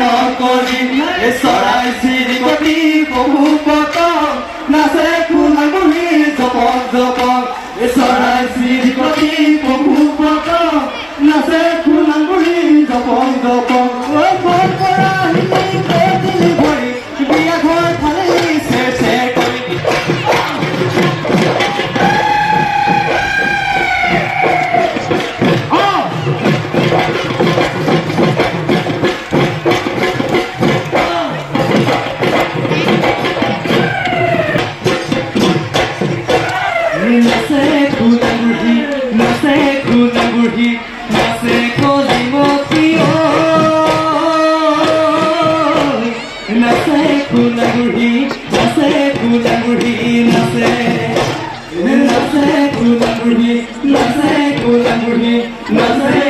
নকৰি চৰাই চিৰিকটি পহু পতং নাচে ফুলগুৰি জপক জপক চৰাই চিৰিকটি পহু পতং নাচে ফুলগুৰি জপক জপক ঘৰ পৰা আহিলি ভৰি বিয়া ঘৰ ফালে চেৰ চেৰ কৰি নাচে ফুলগুৰি নাচে ফুলগুৰি নাচে কলিমতি নাচে ফুলগুৰি নাচে ফুলগুৰি নাচে নাচে ফুলগুৰি নাচে ফুলগুৰি নাচে